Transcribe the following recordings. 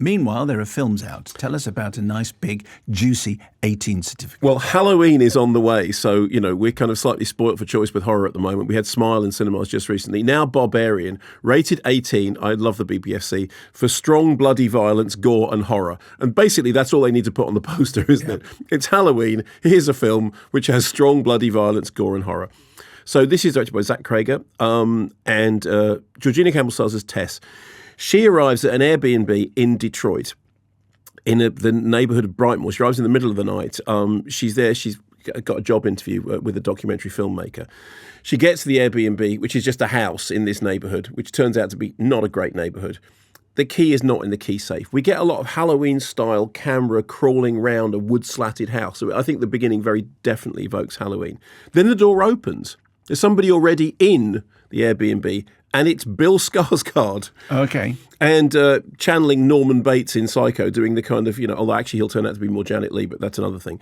Meanwhile, there are films out. Tell us about a nice, big, juicy 18 certificate. Well, Halloween is on the way, so, we're kind of slightly spoilt for choice with horror at the moment. We had Smile in cinemas just recently. Now Barbarian, rated 18, I love the BBFC, for strong, bloody violence, gore and horror. And basically, that's all they need to put on the poster, isn't it? It's Halloween, here's a film which has strong, bloody violence, gore and horror. So this is directed by Zach Crager, and Georgina Campbell stars as Tess. She arrives at an Airbnb in Detroit, in the neighborhood of Brightmoor. She arrives in the middle of the night. She's there. She's got a job interview with a documentary filmmaker. She gets to the Airbnb, which is just a house in this neighborhood, which turns out to be not a great neighborhood. The key is not in the key safe. We get a lot of Halloween-style camera crawling round a wood-slatted house. So I think the beginning very definitely evokes Halloween. Then the door opens. There's somebody already in the Airbnb, and it's Bill Skarsgård. Okay. And channeling Norman Bates in Psycho, doing the kind of, although actually he'll turn out to be more Janet Leigh, but that's another thing.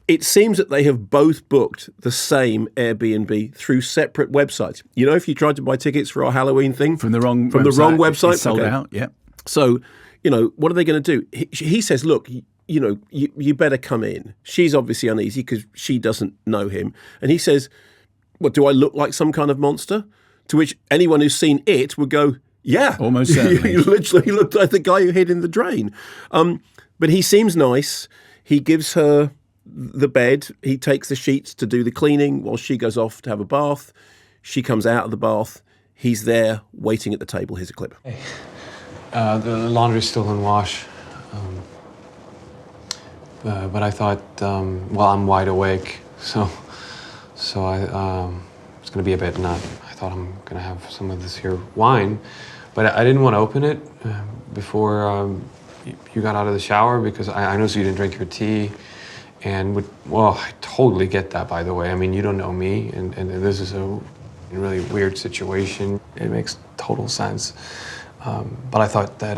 It seems that they have both booked the same Airbnb through separate websites. If you tried to buy tickets for our Halloween thing from the wrong website, it's sold out. Yeah. So, what are they going to do? He says, look, you better come in. She's obviously uneasy because she doesn't know him. And he says, what, do I look like some kind of monster? To which anyone who's seen it would go, yeah. Almost certainly. You literally looked like the guy who hid in the drain. But he seems nice. He gives her the bed. He takes the sheets to do the cleaning while she goes off to have a bath. She comes out of the bath. He's there waiting at the table. Here's a clip. Hey. The laundry's still in wash. But I thought, I'm wide awake, so I it's going to be a bit nut. I thought I'm going to have some of this here wine, but I didn't want to open it before you got out of the shower because I noticed you didn't drink your tea. And I totally get that, by the way. I mean, you don't know me, and this is a really weird situation. It makes total sense. But I thought that,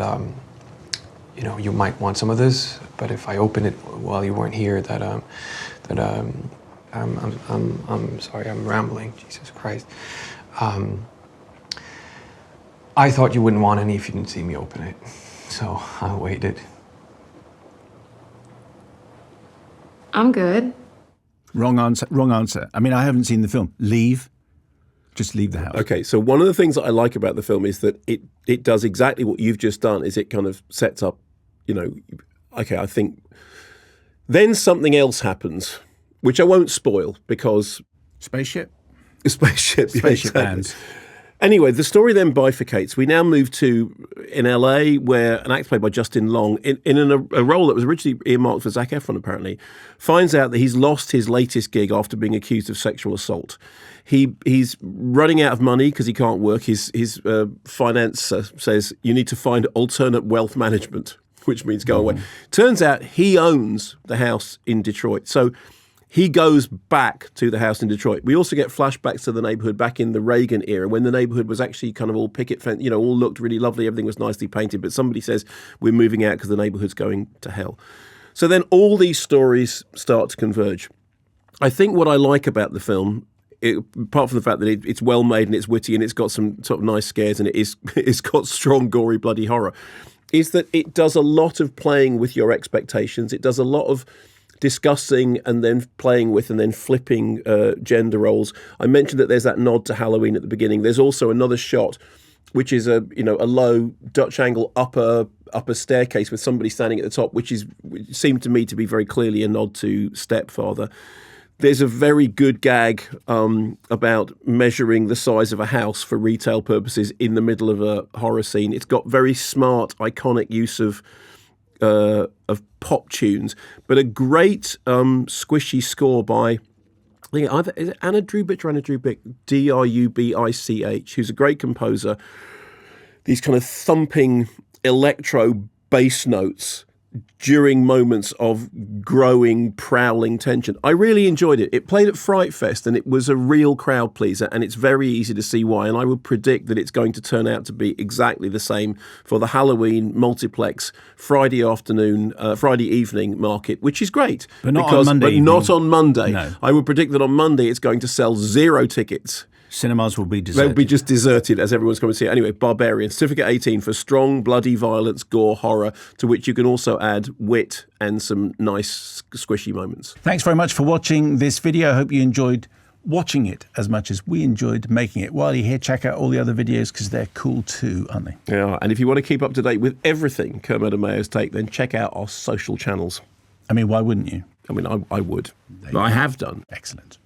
you might want some of this, but if I open it while you weren't here, I'm sorry, I'm rambling, Jesus Christ. I thought you wouldn't want any if you didn't see me open it, so I waited. I'm good. Wrong answer. I mean, I haven't seen the film. Leave. Just leave the house. Okay, so one of the things that I like about the film is that it does exactly what you've just done, is it kind of sets up, okay, I think then something else happens, which I won't spoil because... Spaceship Bands. Anyway, the story then bifurcates. We now move to in LA, where an actor played by Justin Long, in a role that was originally earmarked for Zac Efron, apparently, finds out that he's lost his latest gig after being accused of sexual assault. He's running out of money because he can't work. His finance says you need to find alternate wealth management, which means go away. Turns out he owns the house in Detroit. So he goes back to the house in Detroit. We also get flashbacks to the neighborhood back in the Reagan era when the neighborhood was actually kind of all picket fence, all looked really lovely. Everything was nicely painted. But somebody says, we're moving out because the neighborhood's going to hell. So then all these stories start to converge. I think what I like about the film, apart from the fact that it's well made and it's witty and it's got some sort of nice scares and it's got strong, gory, bloody horror, is that it does a lot of playing with your expectations. It does a lot of discussing and then playing with and then flipping gender roles. I mentioned that there's that nod to Halloween at the beginning. There's also another shot, which is a low Dutch angle upper staircase with somebody standing at the top, which seemed to me to be very clearly a nod to Stepfather. There's a very good gag about measuring the size of a house for retail purposes in the middle of a horror scene. It's got very smart, iconic use of pop tunes, but a great squishy score by, I think is it Anna Drubich or Anna Drubich? Drubich, who's a great composer. These kind of thumping electro bass notes during moments of growing, prowling tension. I really enjoyed it. It played at Fright Fest and it was a real crowd pleaser, and it's very easy to see why. And I would predict that it's going to turn out to be exactly the same for the Halloween multiplex Friday evening market, which is great. But not on Monday. Not on Monday. No. I would predict that on Monday it's going to sell 0 tickets. Cinemas will be They'll deserted. be just deserted as everyone's coming to see it. Anyway, Barbarian, Certificate 18 for strong, bloody violence, gore, horror, to which you can also add wit and some nice, squishy moments. Thanks very much for watching this video. I hope you enjoyed watching it as much as we enjoyed making it. While you're here, check out all the other videos because they're cool too, aren't they? Yeah, and if you want to keep up to date with everything Kermode and Mayo's take, then check out our social channels. I mean, why wouldn't you? I mean, I would. I have done. Excellent.